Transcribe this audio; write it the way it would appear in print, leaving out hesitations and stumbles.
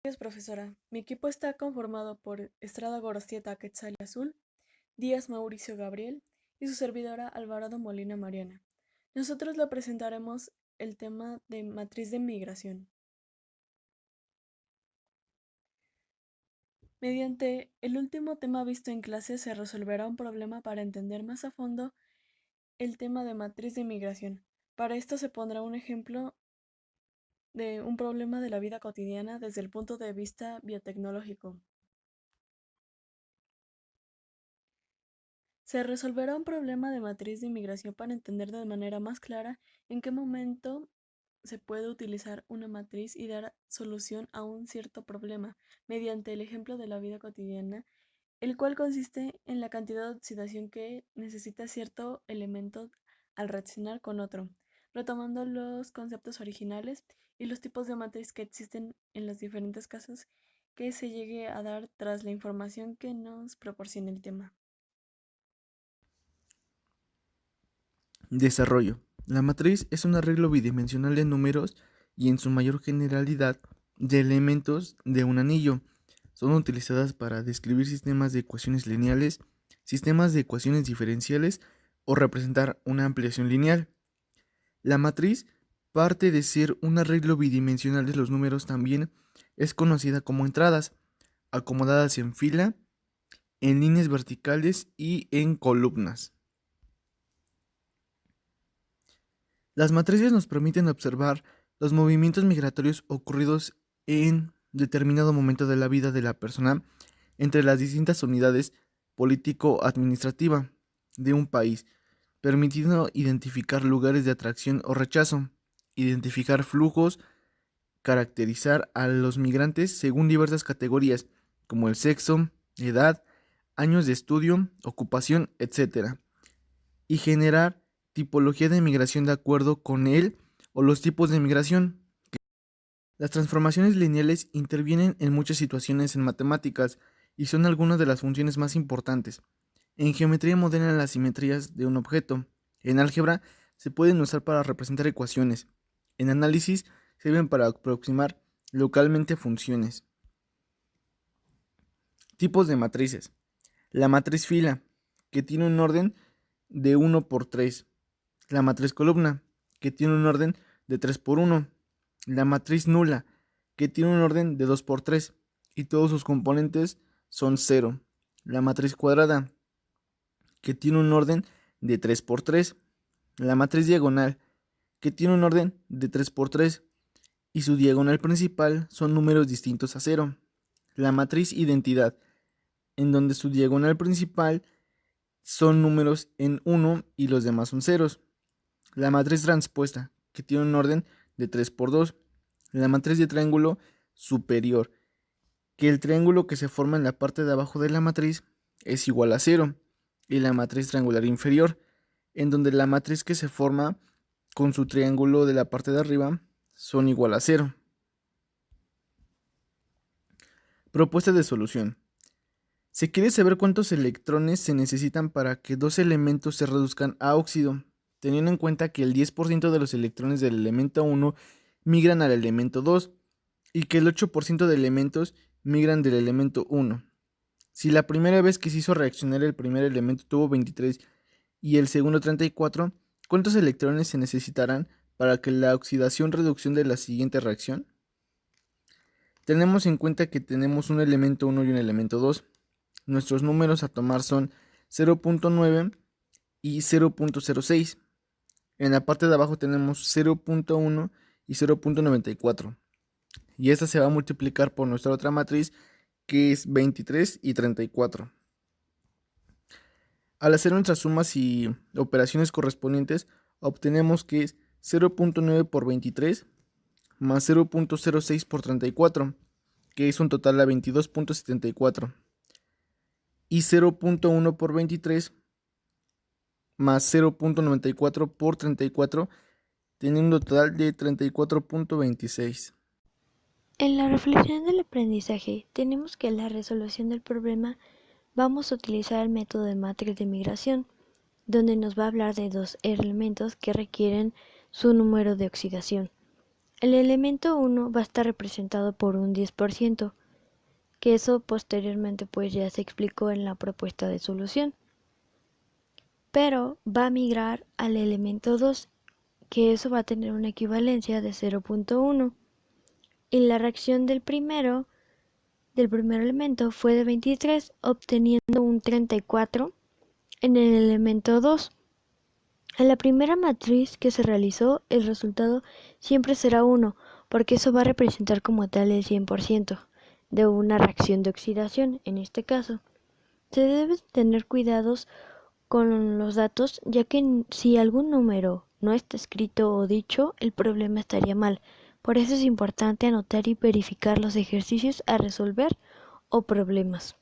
Gracias, profesora. Mi equipo está conformado por Estrada Gorostieta Quetzal Azul, Díaz Mauricio Gabriel y su servidora Alvarado Molina Mariana. Nosotros le presentaremos el tema de matriz de migración. Mediante el último tema visto en clase se resolverá un problema para entender más a fondo el tema de matriz de migración. Para esto se pondrá un ejemplo de un problema de la vida cotidiana desde el punto de vista biotecnológico. Se resolverá un problema de matriz de inmigración para entender de manera más clara en qué momento se puede utilizar una matriz y dar solución a un cierto problema mediante el ejemplo de la vida cotidiana, el cual consiste en la cantidad de oxidación que necesita cierto elemento al reaccionar con otro, retomando los conceptos originales y los tipos de matriz que existen en los diferentes casos que se llegue a dar tras la información que nos proporciona el tema. Desarrollo. La matriz es un arreglo bidimensional de números y en su mayor generalidad de elementos de un anillo. Son utilizadas para describir sistemas de ecuaciones lineales, sistemas de ecuaciones diferenciales o representar una ampliación lineal. La matriz parte de ser un arreglo bidimensional de los números también es conocida como entradas, acomodadas en fila, en líneas verticales y en columnas. Las matrices nos permiten observar los movimientos migratorios ocurridos en determinado momento de la vida de la persona entre las distintas unidades político-administrativa de un país, permitiendo identificar lugares de atracción o rechazo, identificar flujos, caracterizar a los migrantes según diversas categorías como el sexo, edad, años de estudio, ocupación, etc. Y generar tipología de migración de acuerdo con él o los tipos de migración. Las transformaciones lineales intervienen en muchas situaciones en matemáticas y son algunas de las funciones más importantes. En geometría modelan las simetrías de un objeto. En álgebra se pueden usar para representar ecuaciones. En análisis sirven para aproximar localmente funciones. Tipos de matrices. La matriz fila, que tiene un orden de 1 por 3. La matriz columna, que tiene un orden de 3 por 1. La matriz nula, que tiene un orden de 2 por 3 y todos sus componentes son 0. La matriz cuadrada, que tiene un orden de 3 por 3. La matriz diagonal, que tiene un orden de 3 por 3 y su diagonal principal son números distintos a 0. La matriz identidad, en donde su diagonal principal son números en 1 y los demás son ceros. La matriz transpuesta, que tiene un orden de 3 por 2. La matriz de triángulo superior, que el triángulo que se forma en la parte de abajo de la matriz es igual a 0. Y la matriz triangular inferior, en donde la matriz que se forma con su triángulo de la parte de arriba son igual a 0. Propuesta de solución. Se quiere saber cuántos electrones se necesitan para que dos elementos se reduzcan a óxido, teniendo en cuenta que el 10% de los electrones del elemento 1 migran al elemento 2 y que el 8% de elementos migran del elemento 1. Si la primera vez que se hizo reaccionar el primer elemento tuvo 23 y el segundo 34, ¿cuántos electrones se necesitarán para que la oxidación-reducción de la siguiente reacción? Tenemos en cuenta que tenemos un elemento 1 y un elemento 2. Nuestros números a tomar son 0.9 y 0.06. En la parte de abajo tenemos 0.1 y 0.94. Y esta se va a multiplicar por nuestra otra matriz, que es 23 y 34. Al hacer nuestras sumas y operaciones correspondientes, obtenemos que es 0.9 por 23 más 0.06 por 34, que es un total de 22.74. Y 0.1 por 23 más 0.94 por 34, teniendo un total de 34.26. En la reflexión del aprendizaje, tenemos que en la resolución del problema vamos a utilizar el método de matriz de migración, donde nos va a hablar de dos elementos que requieren su número de oxidación. El elemento 1 va a estar representado por un 10%, que eso posteriormente pues ya se explicó en la propuesta de solución. Pero va a migrar al elemento 2, que eso va a tener una equivalencia de 0.1. Y la reacción del primer elemento fue de 23, obteniendo un 34 en el elemento 2. En la primera matriz que se realizó, el resultado siempre será 1, porque eso va a representar como tal el 100% de una reacción de oxidación, en este caso. Se debe tener cuidados con los datos, ya que si algún número no está escrito o dicho, el problema estaría mal. Por eso es importante anotar y verificar los ejercicios a resolver o problemas.